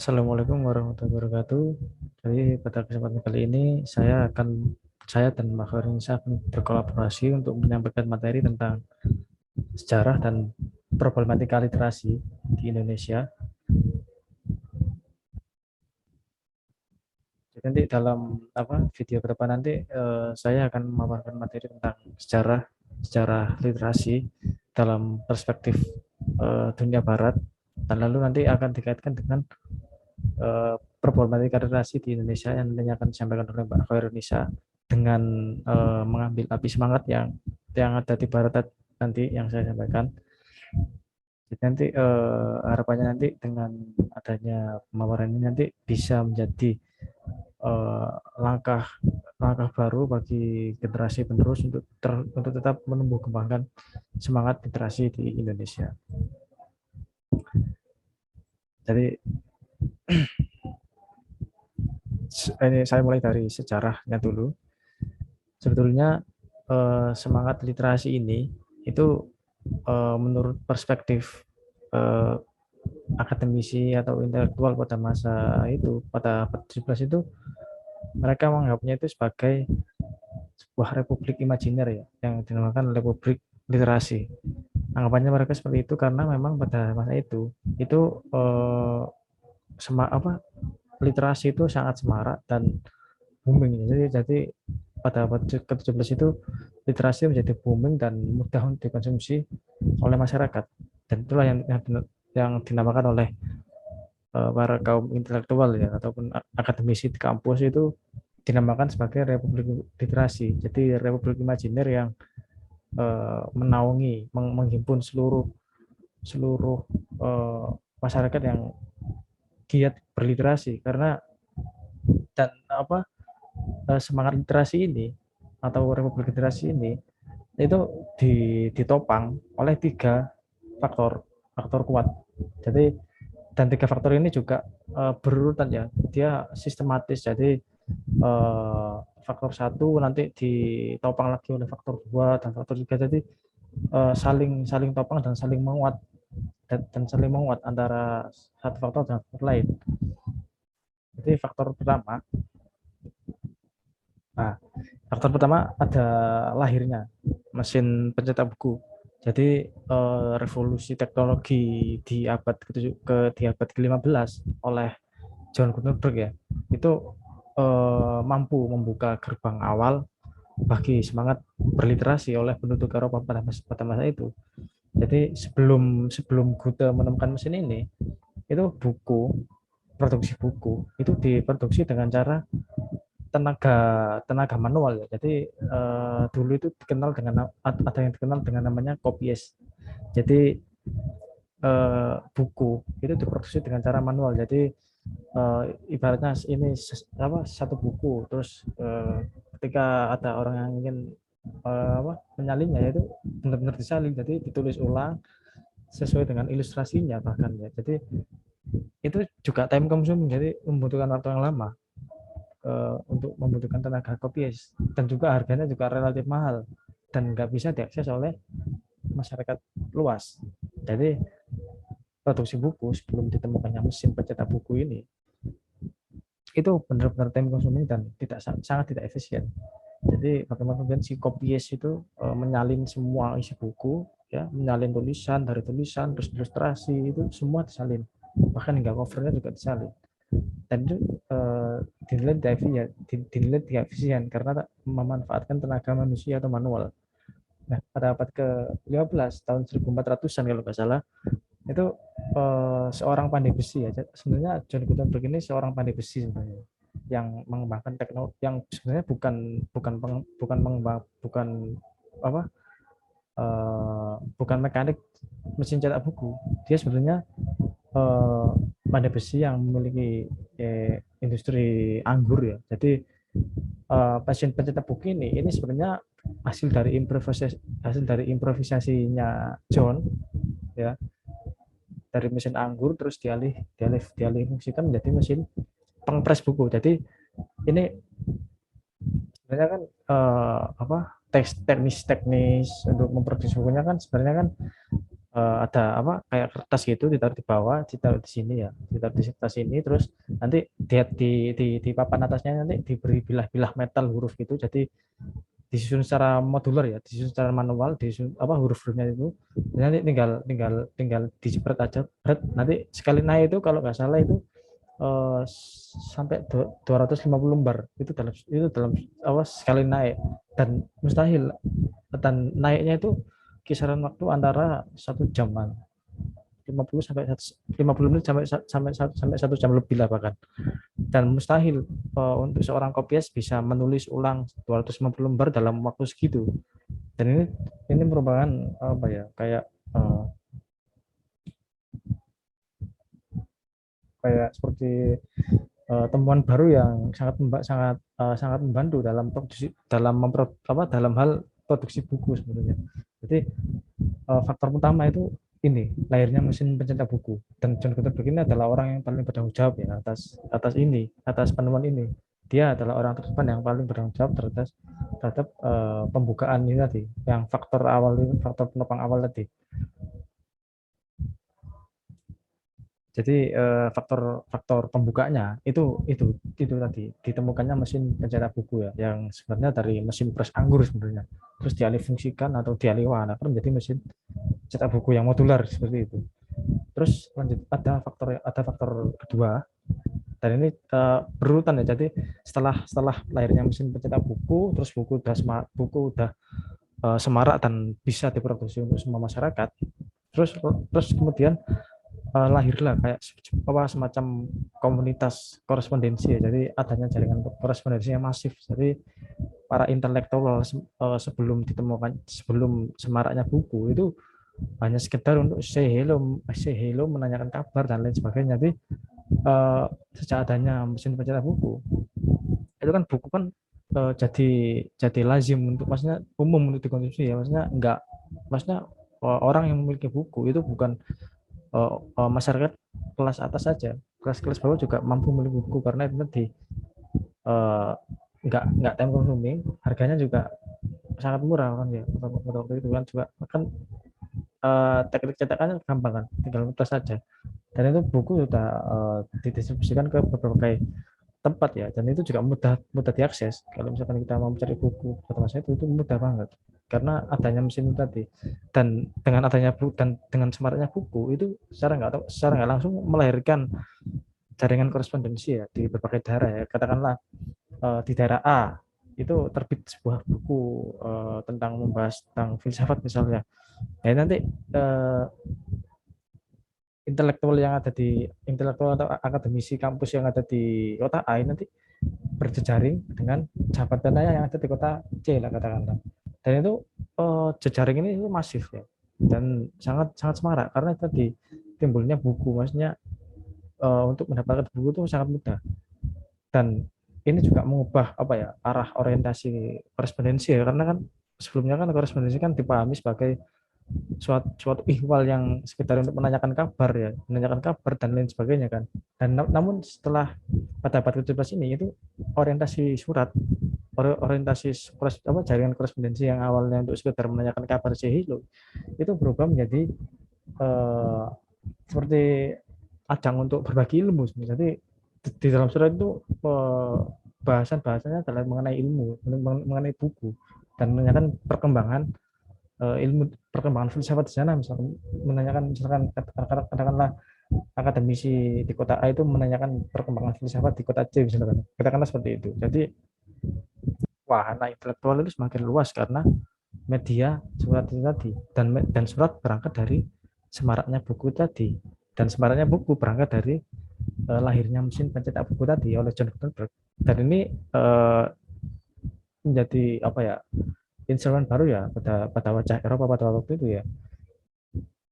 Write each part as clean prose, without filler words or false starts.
Assalamualaikum warahmatullahi wabarakatuh. Jadi pada kesempatan kali ini saya dan Mbak Horinsa akan berkolaborasi untuk menyampaikan materi tentang sejarah dan problematika literasi di Indonesia. Jadi nanti dalam video ke depan nanti saya akan memaparkan materi tentang sejarah literasi dalam perspektif dunia barat, dan lalu nanti akan dikaitkan dengan problematika literasi di Indonesia yang nantinya akan disampaikan oleh Mbak Khairunisa dengan mengambil api semangat yang ada di barat nanti yang saya sampaikan. Jadi nanti harapannya nanti dengan adanya pemaparan ini nanti bisa menjadi eh, langkah langkah baru bagi generasi penerus untuk tetap menumbuh kembangkan semangat literasi di Indonesia. Jadi ini saya mulai dari sejarahnya dulu. Sebetulnya semangat literasi ini itu menurut perspektif eh, akademisi atau intelektual pada masa itu, pada abad 17 itu, mereka menganggapnya itu sebagai sebuah republik imajiner ya, yang dinamakan republik literasi. Anggapannya mereka seperti itu karena memang pada masa itu literasi itu sangat semarak dan booming. Jadi pada abad ke-17 itu literasi menjadi booming dan mudah untuk dikonsumsi oleh masyarakat. Dan itulah yang dinamakan oleh para kaum intelektual ya ataupun akademisi di kampus itu dinamakan sebagai Republik Literasi. Jadi Republik Imajiner yang menaungi, menghimpun seluruh seluruh masyarakat yang giat berliterasi, karena dan semangat literasi ini atau Republik Literasi ini itu ditopang oleh tiga faktor faktor kuat. Jadi dan tiga faktor ini juga berurutan ya, dia sistematis. Jadi faktor satu nanti ditopang lagi oleh faktor dua dan faktor tiga. Jadi saling saling topang dan saling menguat, dan saling menguat antara satu faktor dan faktor lain. Jadi nah, faktor pertama ada lahirnya mesin pencetak buku. Jadi revolusi teknologi di abad ke-15 oleh John Gutenberg ya, itu mampu membuka gerbang awal bagi semangat berliterasi oleh penduduk Eropa pada masa itu. Jadi sebelum sebelum Goethe menemukan mesin ini, itu produksi buku itu diproduksi dengan cara tenaga tenaga manual ya. Jadi dulu itu ada yang dikenal dengan namanya kopies. Jadi buku itu diproduksi dengan cara manual. Jadi ibaratnya ini satu buku, terus ketika ada orang yang ingin menyalinnya, itu benar-benar disalin, jadi ditulis ulang sesuai dengan ilustrasinya bahkan ya. Jadi itu juga time consuming, jadi membutuhkan waktu yang lama untuk membutuhkan tenaga kopies, dan juga harganya juga relatif mahal dan nggak bisa diakses oleh masyarakat luas. Jadi produksi buku sebelum ditemukannya mesin pencetak buku ini itu benar-benar time consuming dan sangat tidak efisien. Jadi bagaimana kemudian si kopies itu menyalin semua isi buku ya, menyalin tulisan, dari tulisan terus ilustrasi, itu semua disalin, bahkan hingga covernya juga disalin. Dan itu dinilai tidak efisien karena memanfaatkan tenaga manusia atau manual. Nah, pada abad ke-15 tahun 1400-an kalau nggak salah, itu seorang pandai besi ya. Sebenarnya John Gutenberg ini seorang pandai besi sebenarnya, yang mengembangkan teknologi yang sebenarnya bukan apa bukan mekanik mesin cetak buku. Dia sebenarnya eh, pandai besi yang memiliki industri anggur ya. Jadi mesin pencetak buku ini sebenarnya hasil dari improvisasinya John ya, dari mesin anggur terus dialih fungsikan menjadi mesin pengpres buku. Jadi ini sebenarnya kan teknis teknis untuk memproduksi bukunya kan sebenarnya kan ada apa kayak kertas gitu ditaruh di bawah, ditaruh di sini ya, ditaruh di kertas ini, terus nanti di papan atasnya nanti diberi bilah-bilah metal huruf gitu, jadi disusun secara modular ya, disusun secara manual, disusun apa huruf-hurufnya itu. Nanti tinggal tinggal tinggal dijepret aja, berat. Nanti sekali naik itu kalau nggak salah itu eh, sampai 250 lembar itu dalam apa sekali naik, dan mustahil, dan naiknya itu kisaran waktu antara 1 jaman, 50 menit sampai sampai 1 jam lebih lah bahkan. Dan mustahil untuk seorang kopias bisa menulis ulang 250 lembar dalam waktu segitu. Dan ini merupakan apa ya kayak kayak seperti temuan baru yang sangat membantu dalam produksi, dalam hal produksi buku sebenarnya. Jadi faktor utama itu ini lahirnya mesin pencetak buku, dan John Gutenberg ini adalah orang yang paling bertanggung jawab ya atas penemuan ini. Dia adalah orang terdepan yang paling bertanggung jawab terhadap pembukaan ini tadi, yang faktor awal itu, faktor penopang awal tadi. Jadi faktor pembukanya itu tadi ditemukannya mesin pencetak buku ya, yang sebenarnya dari mesin pres anggur sebenarnya, terus dialih fungsikan atau dialih warnakan menjadi mesin cetak buku yang modular seperti itu. Terus lanjut ada faktor kedua, dan ini berurutan ya. Jadi setelah lahirnya mesin pencetak buku, terus buku udah semarak dan bisa diproduksi untuk semua masyarakat. Terus kemudian lahirlah kayak semacam komunitas korespondensi ya. Jadi adanya jaringan korespondensi yang masif. Jadi para intelektual sebelum semaraknya buku itu hanya sekedar untuk say hello, menanyakan kabar dan lain sebagainya. Jadi sejak adanya mesin pencetak buku, itu kan buku kan jadi lazim untuk, maksudnya umum untuk dikonsumsi ya, maksudnya orang yang memiliki buku itu bukan masyarakat kelas atas saja, kelas-kelas bawah juga mampu memiliki buku, karena itu tadi uh, nggak time consuming, harganya juga sangat murah kan ya. Waktu itu kan juga kan teknik cetakannya gampang kan, tinggal ngetes saja, dan itu buku sudah didistribusikan ke berbagai tempat ya, dan itu juga mudah mudah diakses. Kalau misalkan kita mau mencari buku pada masa itu mudah banget karena adanya mesin itu tadi. Dan dengan adanya buku dan dengan semaraknya buku itu secara nggak langsung melahirkan jaringan korespondensi ya di berbagai daerah ya. Katakanlah di daerah A itu terbit sebuah buku tentang membahas tentang filsafat misalnya. Nah, nanti intelektual atau akademisi kampus yang ada di kota A nanti berjejaring dengan jabatannya yang ada di kota C lah katakanlah. Dan itu jejaring ini itu masif ya, dan sangat sangat semarak karena tadi timbulnya buku, maksudnya untuk mendapatkan buku itu sangat mudah. Dan ini juga mengubah apa ya arah orientasi korespondensi ya, karena kan sebelumnya kan korespondensi kan dipahami sebagai suatu ihwal yang sekedar untuk menanyakan kabar ya, menanyakan kabar dan lain sebagainya kan. Dan namun setelah pada abad ke-17 ini itu orientasi surat, jaringan korespondensi yang awalnya untuk sekedar menanyakan kabar sehilo itu berubah menjadi eh, seperti ajang untuk berbagi ilmu. Jadi di dalam surat itu bahasannya adalah mengenai ilmu, mengenai buku, dan menanyakan perkembangan filsafat di sana. Misalkan menanyakan, misalkan katakanlah akademisi di kota A itu menanyakan perkembangan filsafat di kota C misalkan, katakanlah seperti itu. Jadi wahana intelektual itu semakin luas karena media surat itu tadi, dan surat berangkat dari semaraknya buku tadi, dan semaraknya buku berangkat dari lahirnya mesin pencetak buku tadi oleh John Gutenberg. Dan ini menjadi apa ya instrumen baru ya pada wajah Eropa pada waktu itu ya.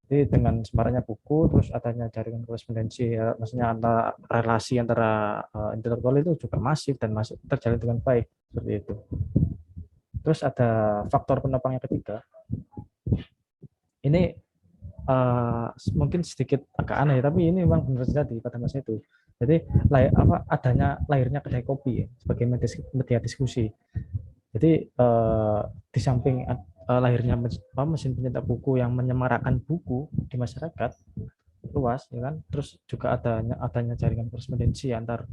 Jadi dengan semaraknya buku, terus adanya jaringan korespondensi, ya, maksudnya relasi antara intelektual itu juga masif dan masih terjalin dengan baik seperti itu. Terus ada faktor penopang yang ketiga. Ini mungkin sedikit agak aneh, tapi ini memang benar terjadi pada masa itu. Jadi lahirnya kedai kopi ya, sebagai media diskusi. Jadi di samping lahirnya mesin pencetak buku yang menyemarakkan buku di masyarakat luas, ya kan. Terus juga adanya jaringan korespondensi antar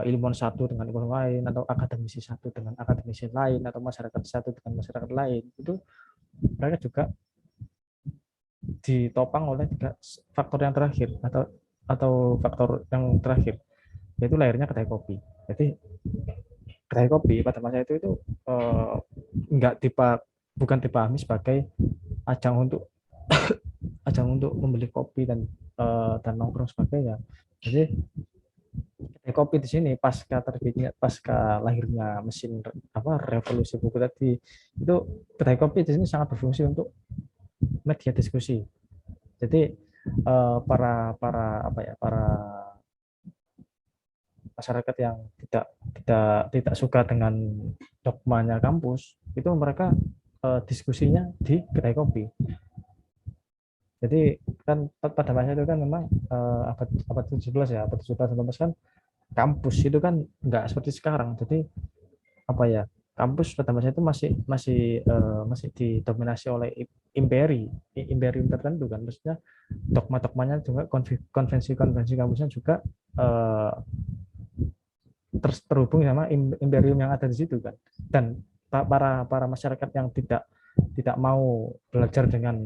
ilmuwan satu dengan ilmuwan lain, atau akademisi satu dengan akademisi lain, atau masyarakat satu dengan masyarakat lain. Itu mereka juga ditopang oleh tiga faktor yang terakhir, atau faktor yang terakhir, yaitu lahirnya kedai kopi. Jadi kedai kopi pada masa itu enggak bukan dipahami sebagai ajang untuk membeli kopi dan nongkrong sebagainya. Jadi kedai kopi di sini pasca lahirnya mesin revolusi buku tadi, itu kedai kopi di sini sangat berfungsi untuk media diskusi. Jadi para masyarakat yang tidak suka dengan dogmanya kampus, itu mereka diskusinya di kedai kopi. Jadi kan pada masa itu kan memang abad 17 ya, abad 17 kan kampus itu kan nggak seperti sekarang. Jadi kampus pada masa itu masih didominasi oleh imperium tertentu kan. Maksudnya dogma-dogmanya juga, konvensi-konvensi kampusnya juga terhubung sama imperium yang ada di situ kan. Dan para masyarakat yang tidak mau belajar dengan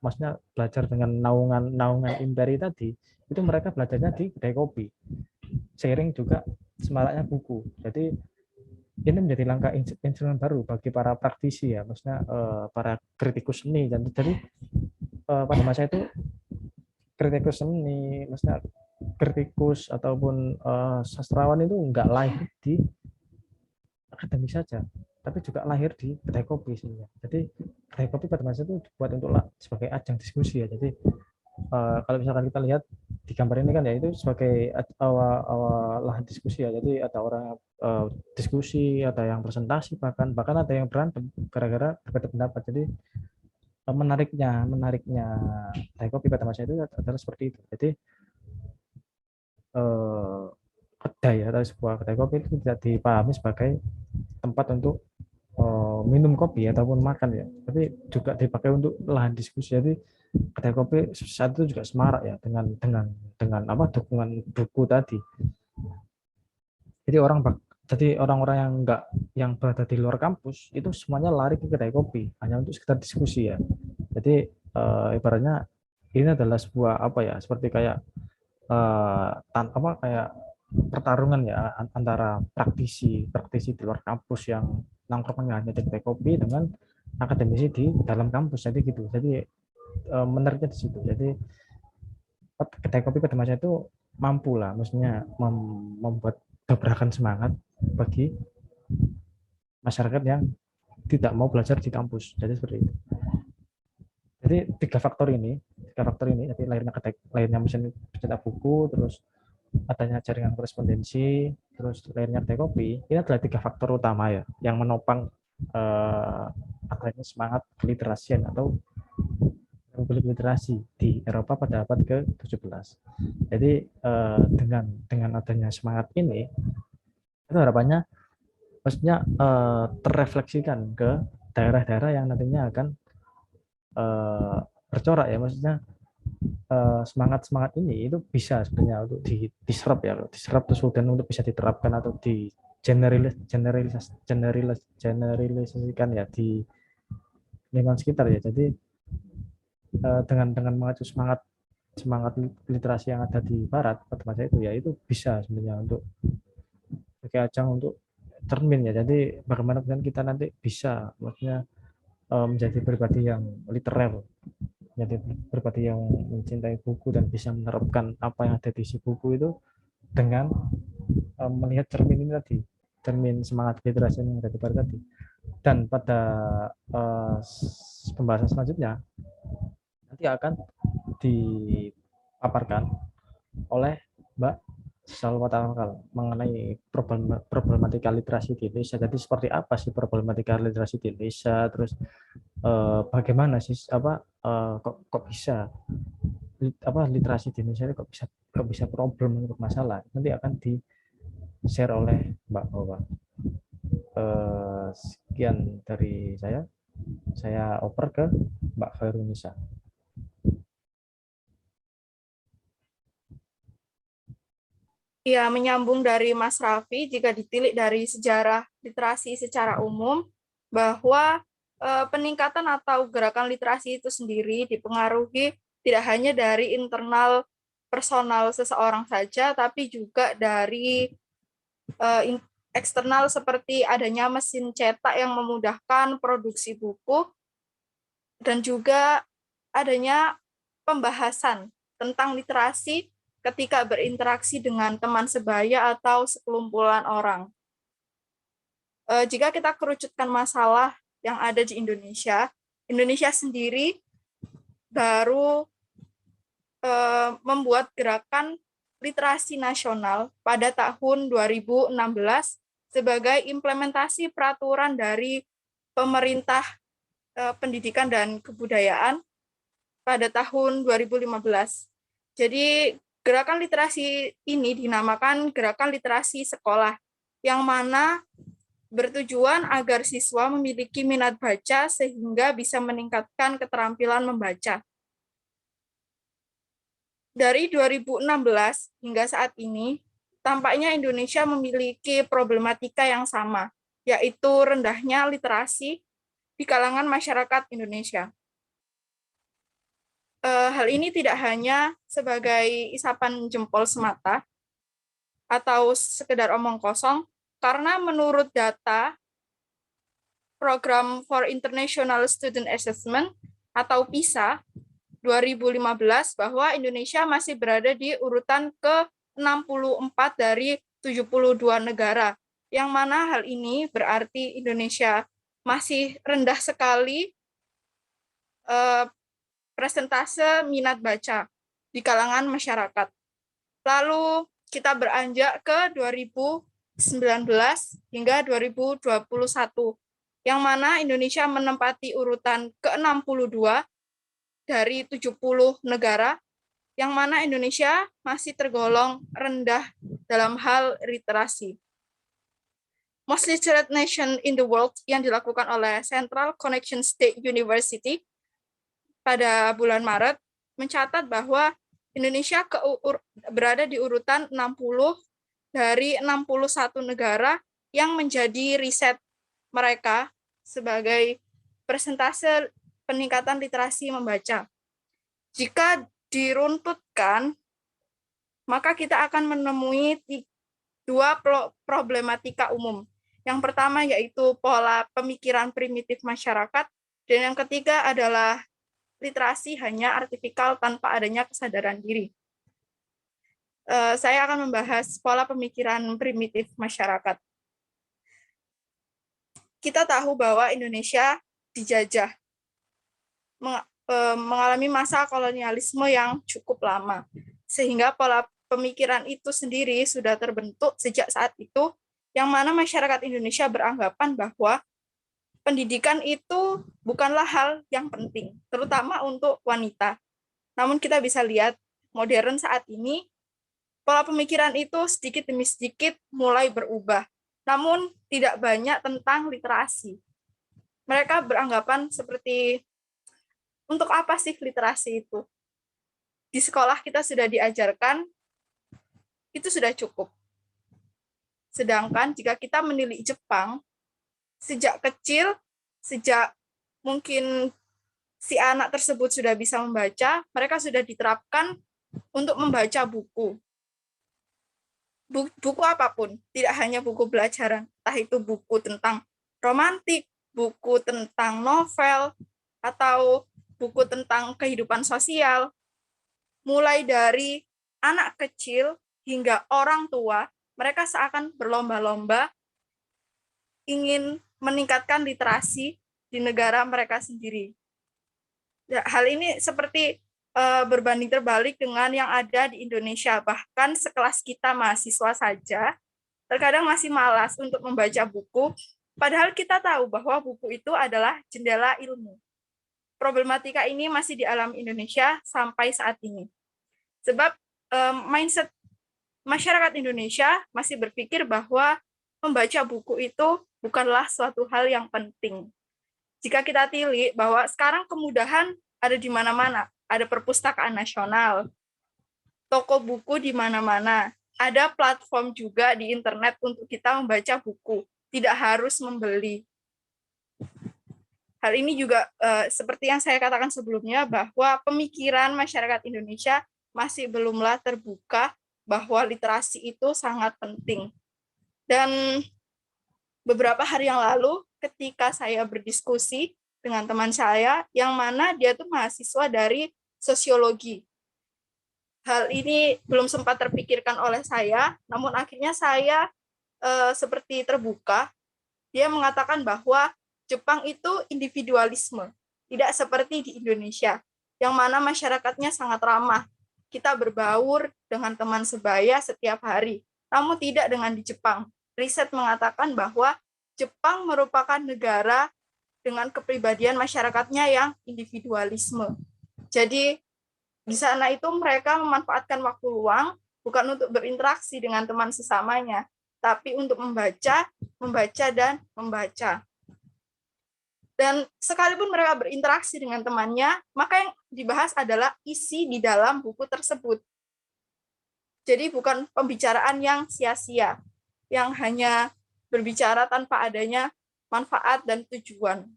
maksudnya belajar dengan naungan imperi tadi, itu mereka belajarnya di kedai kopi, seiring juga semaraknya buku. Jadi ini menjadi langkah instrumen baru bagi para praktisi ya, maksudnya para kritikus seni. Dan jadi pada masa itu kritikus seni, maksudnya kritikus ataupun sastrawan itu enggak lahir di akademik saja, tapi juga lahir di kedai kopi sebenarnya. Jadi kedai kopi pada masa itu dibuat untuk sebagai ajang diskusi ya. Jadi kalau misalkan kita lihat di gambar ini kan ya, itu sebagai awal lahan diskusi ya. Jadi ada orang diskusi, ada yang presentasi, bahkan ada yang berantem gara-gara berbeda pendapat. Jadi menariknya kedai kopi pada masa itu adalah seperti itu. Jadi kedai atau sebuah kedai kopi itu tidak dipahami sebagai tempat untuk minum kopi ataupun makan ya, tapi juga dipakai untuk lahan diskusi. Jadi kedai kopi saat itu juga semarak ya dengan dukungan buku tadi. Jadi orang-orang yang berada di luar kampus itu semuanya lari ke kedai kopi hanya untuk sekedar diskusi ya. Jadi ibaratnya ini adalah sebuah seperti kayak kayak pertarungan ya antara praktisi di luar kampus yang nongkrongnya hanya di kedai kopi dengan akademisi di dalam kampus. Jadi gitu. Jadi menariknya di situ. Jadi kedai kopi pada masa itu mampu lah, maksudnya membuat dobrakan semangat bagi masyarakat yang tidak mau belajar di kampus. Jadi seperti itu. Jadi tiga faktor ini, jadi lahirnya mesin pencetak buku, terus adanya jaringan korespondensi, terus lahirnya kedai kopi, ini adalah tiga faktor utama ya yang menopang adanya semangat keliterasian atau literasi di Eropa pada abad ke-17. Jadi dengan adanya semangat ini, itu harapannya maksudnya terrefleksikan ke daerah-daerah yang nantinya akan bercorak ya, maksudnya semangat ini itu bisa sebenarnya untuk diserap terus kemudian untuk bisa diterapkan atau di generalisasikan ya di lingkungan sekitar ya. Jadi dengan mengacu semangat literasi yang ada di barat pada masa itu ya, itu bisa sebenarnya untuk sebagai ajang untuk cermin ya. Jadi bagaimana kemudian kita nanti bisa maksudnya menjadi pribadi yang literer, jadi pribadi yang mencintai buku dan bisa menerapkan apa yang ada di isi buku itu dengan melihat cermin ini tadi, cermin semangat literasi yang ada di barat tadi. Dan pada pembahasan selanjutnya nanti akan dipaparkan oleh Mbak Salwa Tawakal mengenai problematika literasi di Indonesia. Jadi seperti apa sih problematika literasi di Indonesia, terus bagaimana sih kok bisa literasi di Indonesia kok bisa problem untuk masalah. Nanti akan di share oleh Mbak Hawa. Sekian dari saya. Saya oper ke Mbak Khairunisa. Ya, menyambung dari Mas Raffi, jika ditilik dari sejarah literasi secara umum, bahwa peningkatan atau gerakan literasi itu sendiri dipengaruhi tidak hanya dari internal personal seseorang saja, tapi juga dari eksternal seperti adanya mesin cetak yang memudahkan produksi buku, dan juga adanya pembahasan tentang literasi ketika berinteraksi dengan teman sebaya atau sekelumpulan orang. Jika kita kerucutkan masalah yang ada di Indonesia, Indonesia sendiri baru membuat gerakan literasi nasional pada tahun 2016 sebagai implementasi peraturan dari pemerintah pendidikan dan kebudayaan pada tahun 2015. Jadi gerakan literasi ini dinamakan gerakan literasi sekolah, yang mana bertujuan agar siswa memiliki minat baca sehingga bisa meningkatkan keterampilan membaca. Dari 2016 hingga saat ini, tampaknya Indonesia memiliki problematika yang sama, yaitu rendahnya literasi di kalangan masyarakat Indonesia. Hal ini tidak hanya sebagai isapan jempol semata atau sekedar omong kosong, karena menurut data Program for International Student Assessment atau PISA 2015, bahwa Indonesia masih berada di urutan ke-64 dari 72 negara, yang mana hal ini berarti Indonesia masih rendah sekali presentase minat baca di kalangan masyarakat. Lalu kita beranjak ke 2019 hingga 2021, yang mana Indonesia menempati urutan ke-62 dari 70 negara, yang mana Indonesia masih tergolong rendah dalam hal literasi. Most Literate Nation in the World yang dilakukan oleh Central Connection State University pada bulan Maret mencatat bahwa Indonesia berada di urutan 60 dari 61 negara yang menjadi riset mereka sebagai persentase peningkatan literasi membaca. Jika diruntutkan, maka kita akan menemui dua problematika umum. Yang pertama yaitu pola pemikiran primitif masyarakat, dan yang ketiga adalah literasi hanya artifikal tanpa adanya kesadaran diri. Saya akan membahas pola pemikiran primitif masyarakat. Kita tahu bahwa Indonesia dijajah, mengalami masa kolonialisme yang cukup lama, sehingga pola pemikiran itu sendiri sudah terbentuk sejak saat itu, yang mana masyarakat Indonesia beranggapan bahwa pendidikan itu bukanlah hal yang penting, terutama untuk wanita. Namun kita bisa lihat modern saat ini, pola pemikiran itu sedikit demi sedikit mulai berubah, namun tidak banyak tentang literasi. Mereka beranggapan seperti, untuk apa sih literasi itu? Di sekolah kita sudah diajarkan, itu sudah cukup. Sedangkan jika kita menilik Jepang, sejak kecil, sejak mungkin si anak tersebut sudah bisa membaca, mereka sudah diterapkan untuk membaca buku. Buku apapun, tidak hanya buku pelajaran, entah itu buku tentang romantik, buku tentang novel, atau buku tentang kehidupan sosial. Mulai dari anak kecil hingga orang tua, mereka seakan berlomba-lomba ingin meningkatkan literasi di negara mereka sendiri. Hal ini seperti berbanding terbalik dengan yang ada di Indonesia. Bahkan sekelas kita mahasiswa saja terkadang masih malas untuk membaca buku, padahal kita tahu bahwa buku itu adalah jendela ilmu. Problematika ini masih dialami Indonesia sampai saat ini. Sebab mindset masyarakat Indonesia masih berpikir bahwa membaca buku itu bukanlah suatu hal yang penting. jika kita tilik bahwa sekarang kemudahan ada di mana-mana, ada perpustakaan nasional, toko buku di mana-mana, ada platform juga di internet untuk kita membaca buku, tidak harus membeli. Hal ini juga seperti yang saya katakan sebelumnya, bahwa pemikiran masyarakat Indonesia masih belumlah terbuka bahwa literasi itu sangat penting. Dan beberapa hari yang lalu, ketika saya berdiskusi dengan teman saya, yang mana dia tuh mahasiswa dari sosiologi. Hal ini belum sempat terpikirkan oleh saya, namun akhirnya saya seperti terbuka. Dia mengatakan bahwa Jepang itu individualisme, tidak seperti di Indonesia, yang mana masyarakatnya sangat ramah. Kita berbaur dengan teman sebaya setiap hari, namun tidak dengan di Jepang. Riset mengatakan bahwa Jepang merupakan negara dengan kepribadian masyarakatnya yang individualisme. Jadi di sana itu mereka memanfaatkan waktu luang bukan untuk berinteraksi dengan teman sesamanya, tapi untuk membaca, dan membaca. Dan sekalipun mereka berinteraksi dengan temannya, maka yang dibahas adalah isi di dalam buku tersebut. Jadi bukan pembicaraan yang sia-sia, yang hanya berbicara tanpa adanya manfaat dan tujuan.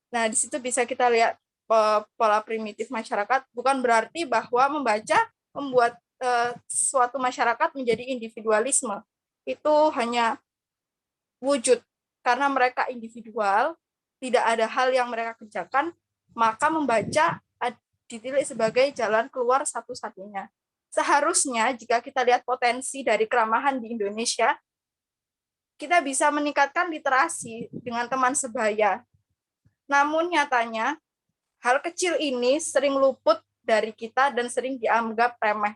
Nah, di situ bisa kita lihat pola primitif masyarakat, bukan berarti bahwa membaca membuat suatu masyarakat menjadi individualisme. Itu hanya wujud. Karena mereka individual, tidak ada hal yang mereka kerjakan, maka membaca ditilik sebagai jalan keluar satu-satunya. Seharusnya jika kita lihat potensi dari keramahan di Indonesia, kita bisa meningkatkan literasi dengan teman sebaya. Namun nyatanya, hal kecil ini sering luput dari kita dan sering dianggap remeh.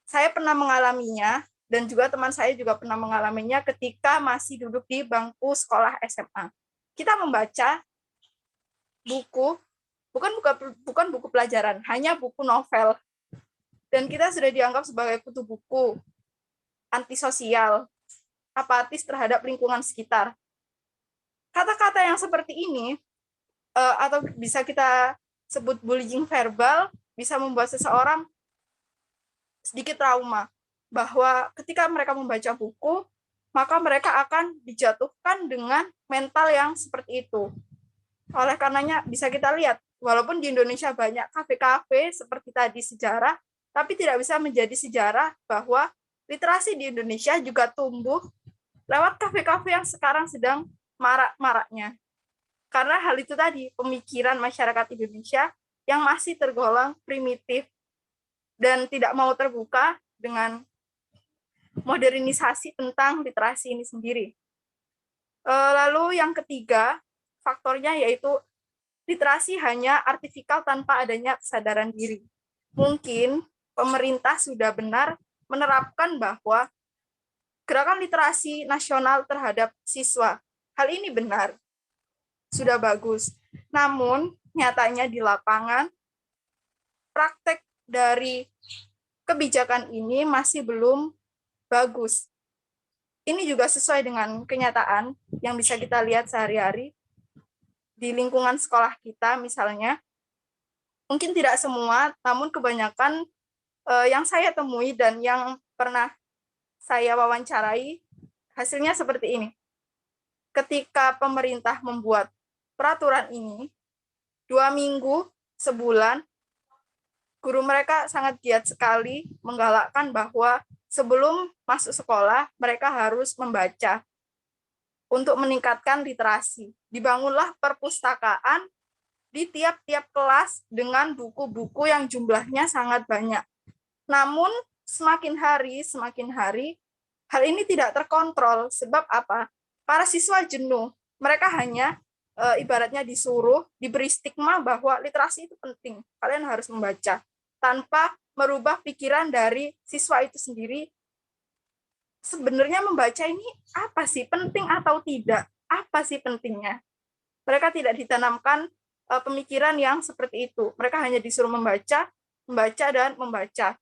Saya pernah mengalaminya, dan juga teman saya juga pernah mengalaminya ketika masih duduk di bangku sekolah SMA. Kita membaca buku, bukan buku pelajaran, hanya buku novel. Dan kita sudah dianggap sebagai kutu buku, antisosial, apatis terhadap lingkungan sekitar. Kata-kata yang seperti ini, atau bisa kita sebut bullying verbal, bisa membuat seseorang sedikit trauma, bahwa ketika mereka membaca buku, maka mereka akan dijatuhkan dengan mental yang seperti itu. Oleh karenanya bisa kita lihat, walaupun di Indonesia banyak kafe-kafe seperti tadi sejarah, tapi tidak bisa menjadi sejarah bahwa literasi di Indonesia juga tumbuh lewat kafe-kafe yang sekarang sedang marak-maraknya. Karena hal itu tadi, pemikiran masyarakat Indonesia yang masih tergolong primitif dan tidak mau terbuka dengan modernisasi tentang literasi ini sendiri. Lalu yang ketiga, faktornya yaitu literasi hanya artifikal tanpa adanya kesadaran diri. Mungkin pemerintah sudah benar menerapkan bahwa gerakan literasi nasional terhadap siswa. Hal ini benar, sudah bagus. Namun, nyatanya di lapangan, praktek dari kebijakan ini masih belum bagus. Ini juga sesuai dengan kenyataan yang bisa kita lihat sehari-hari di lingkungan sekolah kita misalnya. Mungkin tidak semua, namun kebanyakan yang saya temui dan yang pernah saya wawancarai, hasilnya seperti ini. Ketika pemerintah membuat peraturan ini, 2 minggu, sebulan, guru mereka sangat giat sekali menggalakkan bahwa sebelum masuk sekolah, mereka harus membaca untuk meningkatkan literasi. Dibangunlah perpustakaan di tiap-tiap kelas dengan buku-buku yang jumlahnya sangat banyak. Namun, semakin hari, hal ini tidak terkontrol. Sebab apa? Para siswa jenuh. Mereka hanya ibaratnya disuruh, diberi stigma bahwa literasi itu penting. Kalian harus membaca. Tanpa merubah pikiran dari siswa itu sendiri. Sebenarnya membaca ini apa sih? Penting atau tidak? Apa sih pentingnya? Mereka tidak ditanamkan pemikiran yang seperti itu. Mereka hanya disuruh membaca, dan membaca.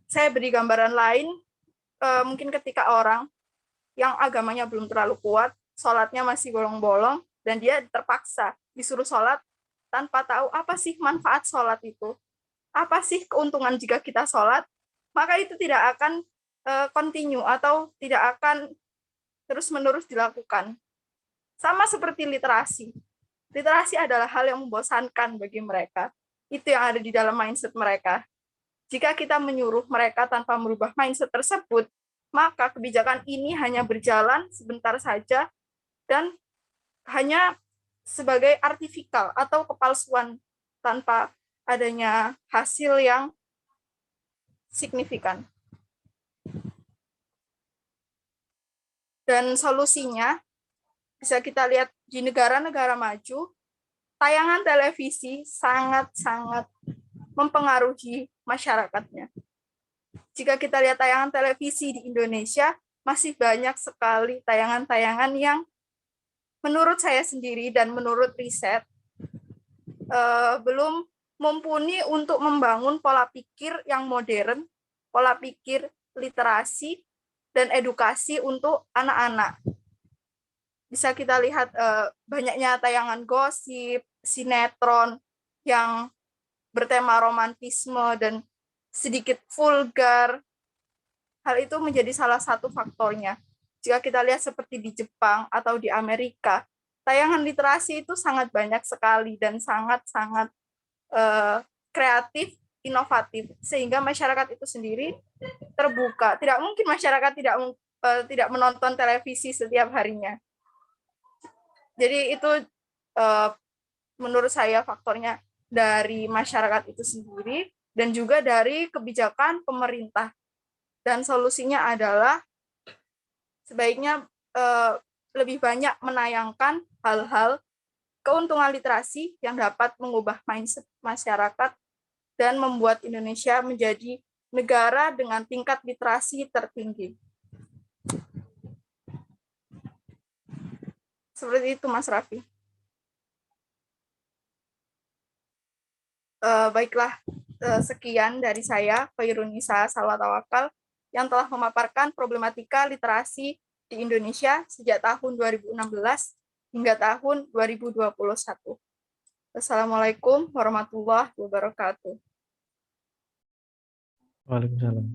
Saya beri gambaran lain, mungkin ketika orang yang agamanya belum terlalu kuat, sholatnya masih bolong-bolong, dan dia terpaksa disuruh sholat tanpa tahu apa sih manfaat sholat itu, apa sih keuntungan jika kita sholat, maka itu tidak akan continue atau tidak akan terus-menerus dilakukan. Sama seperti literasi. Literasi adalah hal yang membosankan bagi mereka. Itu yang ada di dalam mindset mereka. Jika kita menyuruh mereka tanpa merubah mindset tersebut, maka kebijakan ini hanya berjalan sebentar saja dan hanya sebagai artifikal atau kepalsuan tanpa adanya hasil yang signifikan. Dan solusinya bisa kita lihat di negara-negara maju, tayangan televisi sangat-sangat mempengaruhi masyarakatnya. Jika kita lihat tayangan televisi di Indonesia, masih banyak sekali tayangan-tayangan yang menurut saya sendiri dan menurut riset, belum mumpuni untuk membangun pola pikir yang modern, pola pikir literasi, dan edukasi untuk anak-anak. Bisa kita lihat banyaknya tayangan gosip, sinetron yang bertema romantisme dan sedikit vulgar. Hal itu menjadi salah satu faktornya. Jika kita lihat seperti di Jepang atau di Amerika, tayangan literasi itu sangat banyak sekali dan sangat-sangat kreatif, inovatif, sehingga masyarakat itu sendiri terbuka. Tidak mungkin masyarakat tidak menonton televisi setiap harinya. Jadi itu menurut saya faktornya dari masyarakat itu sendiri dan juga dari kebijakan pemerintah. Dan solusinya adalah sebaiknya lebih banyak menayangkan hal-hal keuntungan literasi yang dapat mengubah mindset masyarakat dan membuat Indonesia menjadi negara dengan tingkat literasi tertinggi. Seperti itu, Mas Raffi. Baiklah, sekian dari saya, Khairunisa Salwatawakal, yang telah memaparkan problematika literasi di Indonesia sejak tahun 2016 hingga tahun 2021. Assalamualaikum warahmatullahi wabarakatuh. Waalaikumsalam.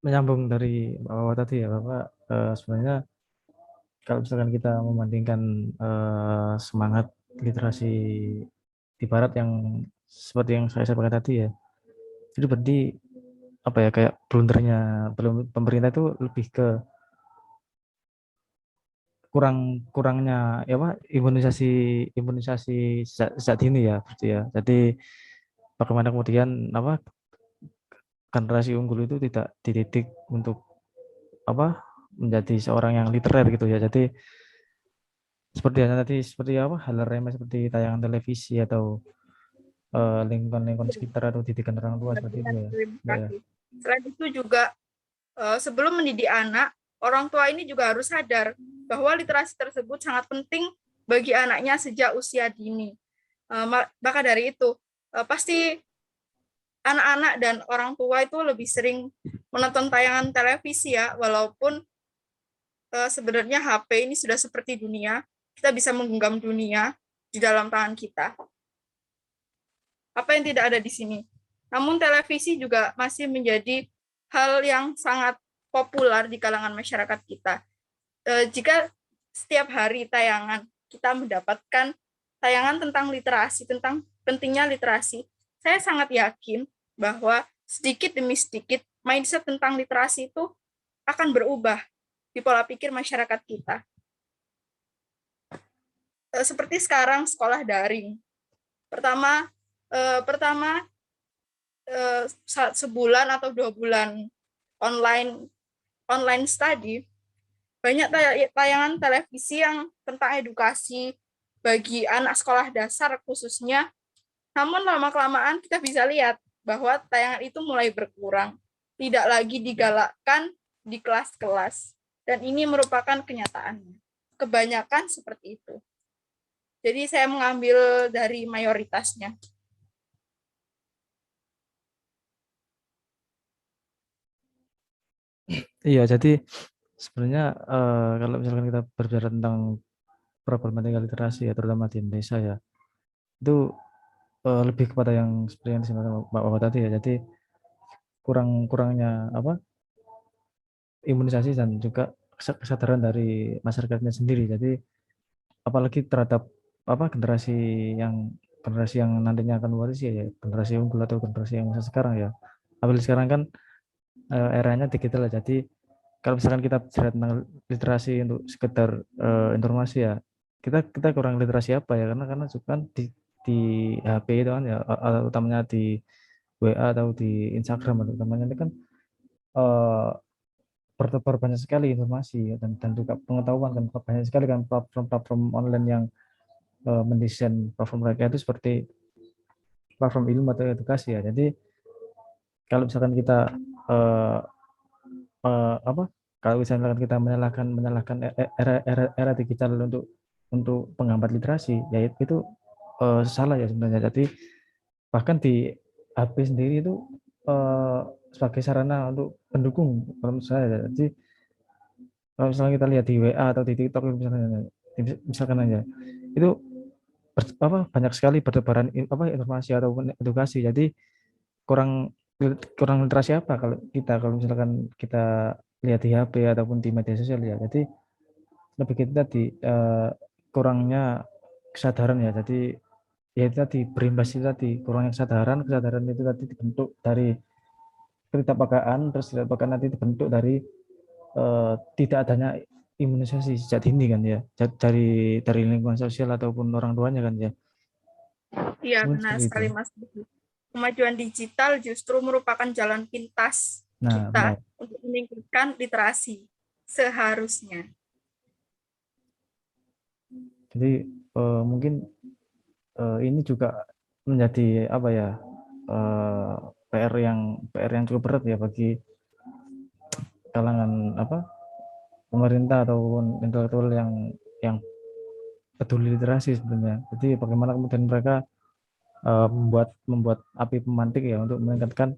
Menyambung dari Bapak tadi ya Bapak, sebenarnya kalau misalkan kita membandingkan semangat literasi di Barat yang seperti yang saya sampaikan tadi ya, itu berarti apa ya, kayak blundernya pemerintah itu lebih ke kurangnya ya Pak, imunisasi sejak dini ya berarti ya. Jadi bagaimana kemudian apa generasi unggul itu tidak dididik untuk apa menjadi seorang yang literer gitu ya. Jadi seperti apa hal remeh seperti tayangan televisi atau lingkungan sekitar atau didikan orang tua seperti itu ya. Ya. Selain itu juga sebelum mendidik anak, orang tua ini juga harus sadar bahwa literasi tersebut sangat penting bagi anaknya sejak usia dini. Maka dari itu, pasti anak-anak dan orang tua itu lebih sering menonton tayangan televisi ya, walaupun sebenarnya HP ini sudah seperti dunia, kita bisa menggenggam dunia di dalam tangan kita. Apa yang tidak ada di sini? Namun televisi juga masih menjadi hal yang sangat populer di kalangan masyarakat kita. Jika setiap hari tayangan kita mendapatkan tayangan tentang literasi, tentang pentingnya literasi, saya sangat yakin bahwa sedikit demi sedikit mindset tentang literasi itu akan berubah di pola pikir masyarakat kita. Seperti sekarang sekolah daring. Pertama sebulan atau 2 bulan online study, banyak tayangan televisi yang tentang edukasi bagi anak sekolah dasar khususnya. Namun lama-kelamaan kita bisa lihat bahwa tayangan itu mulai berkurang, tidak lagi digalakkan di kelas-kelas, dan ini merupakan kenyataannya. Kebanyakan seperti itu. Jadi saya mengambil dari mayoritasnya. Iya, jadi sebenarnya kalau misalkan kita berbicara tentang problematika literasi ya, terutama di Indonesia ya, itu lebih kepada yang seperti yang disampaikan Bapak tadi ya. Jadi kurangnya apa imunisasi dan juga kesadaran dari masyarakatnya sendiri. Jadi apalagi terhadap apa generasi yang nantinya akan mewarisi ya, generasi unggul atau generasi yang masa sekarang ya. Apalagi sekarang kan eranya digital ya. Jadi kalau misalkan kita bicara tentang literasi untuk sekedar informasi ya, kita kurang literasi apa ya, karena juga kan di HP itu kan ya, utamanya di WA atau di Instagram atau utamanya itu kan eh, bertebar banyak sekali informasi ya, dan juga pengetahuan kan banyak sekali kan platform-platform online yang mendesain platform mereka itu seperti platform ilmu atau edukasi ya. Jadi kalau misalkan kita eh, apa kalau misalkan kita menyalahkan era digital untuk penghambat literasi ya itu salah ya sebenarnya. Jadi bahkan di HP sendiri itu eh, sebagai sarana untuk pendukung kalau menurut saya. Jadi kalau misalnya kita lihat di WA atau di TikTok misalkan aja itu banyak sekali bertebaran informasi ataupun edukasi. Jadi kurang kurang literasi apa kalau misalkan kita lihat di HP ataupun di media sosial ya. Jadi lebih kita di kurangnya kesadaran ya. Jadi ya itu tadi berimbas itu tadi kurangnya kesadaran itu tadi dibentuk dari ketidakpekaan, terus ketidakpekaan nanti dibentuk dari tidak adanya imunisasi sejak dini kan ya, dari lingkungan sosial ataupun orang tuanya kan ya. Iya, Mungkin benar seperti itu. sekali Mas. Kemajuan digital justru merupakan jalan pintas Nah, kita benar. untuk meningkatkan literasi seharusnya. Jadi mungkin ini juga menjadi apa ya, eh, PR yang cukup berat ya bagi kalangan apa pemerintah ataupun intelektual yang peduli literasi sebenarnya. Jadi bagaimana kemudian mereka membuat membuat api pemantik ya untuk meningkatkan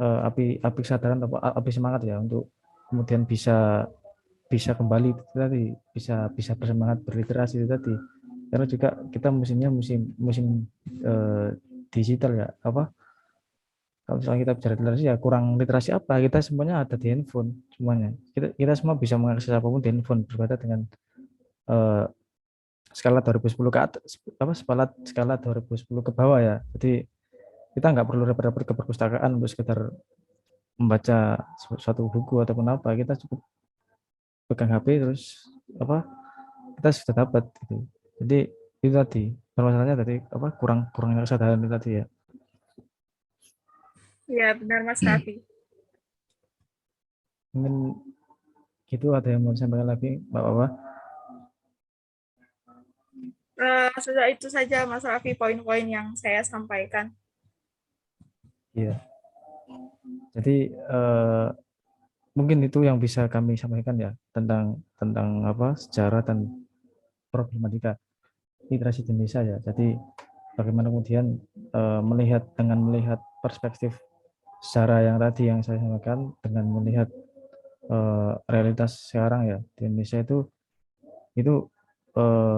api api kesadaran atau api semangat ya untuk kemudian bisa bisa kembali itu tadi, bisa bisa bersemangat berliterasi itu tadi. Karena juga kita musimnya musim musim digital ya, apa kalau misalnya kita bicara literasi ya kurang literasi apa, kita semuanya ada di handphone semuanya, kita semua bisa mengakses apapun di handphone, berbeda dengan eh, skala 2010 ke atas, apa skala 2010 ke bawah ya. Jadi kita nggak perlu repot-repot ke perpustakaan untuk sekedar membaca suatu buku ataupun apa, kita cukup pegang HP terus apa kita sudah dapat gitu. Jadi itu tadi permasalahannya tadi apa kurangnya kesadaran itu tadi ya. Iya, benar Mas Raffi. Mungkin gitu, ada yang mau disampaikan lagi Bapak-Bapak? Sudah itu saja Mas Raffi poin-poin yang saya sampaikan. Iya. Jadi mungkin itu yang bisa kami sampaikan ya tentang tentang apa sejarah dan problematika literasi di Indonesia ya. Jadi bagaimana kemudian melihat perspektif secara yang tadi yang saya sampaikan dengan melihat realitas sekarang ya di Indonesia itu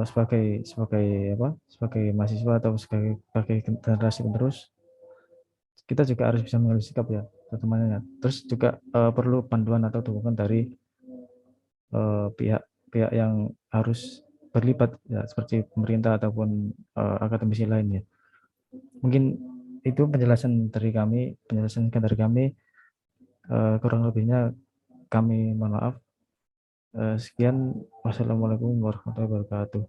sebagai sebagai apa sebagai mahasiswa atau sebagai generasi penerus kita juga harus bisa mengambil sikap ya teman-temannya. Terus juga perlu panduan atau dukungan dari pihak-pihak yang harus berlibat ya seperti pemerintah ataupun akademisi lainnya. Mungkin itu penjelasan dari kami. Kurang lebihnya kami mohon maaf. Sekian, wassalamualaikum warahmatullahi wabarakatuh.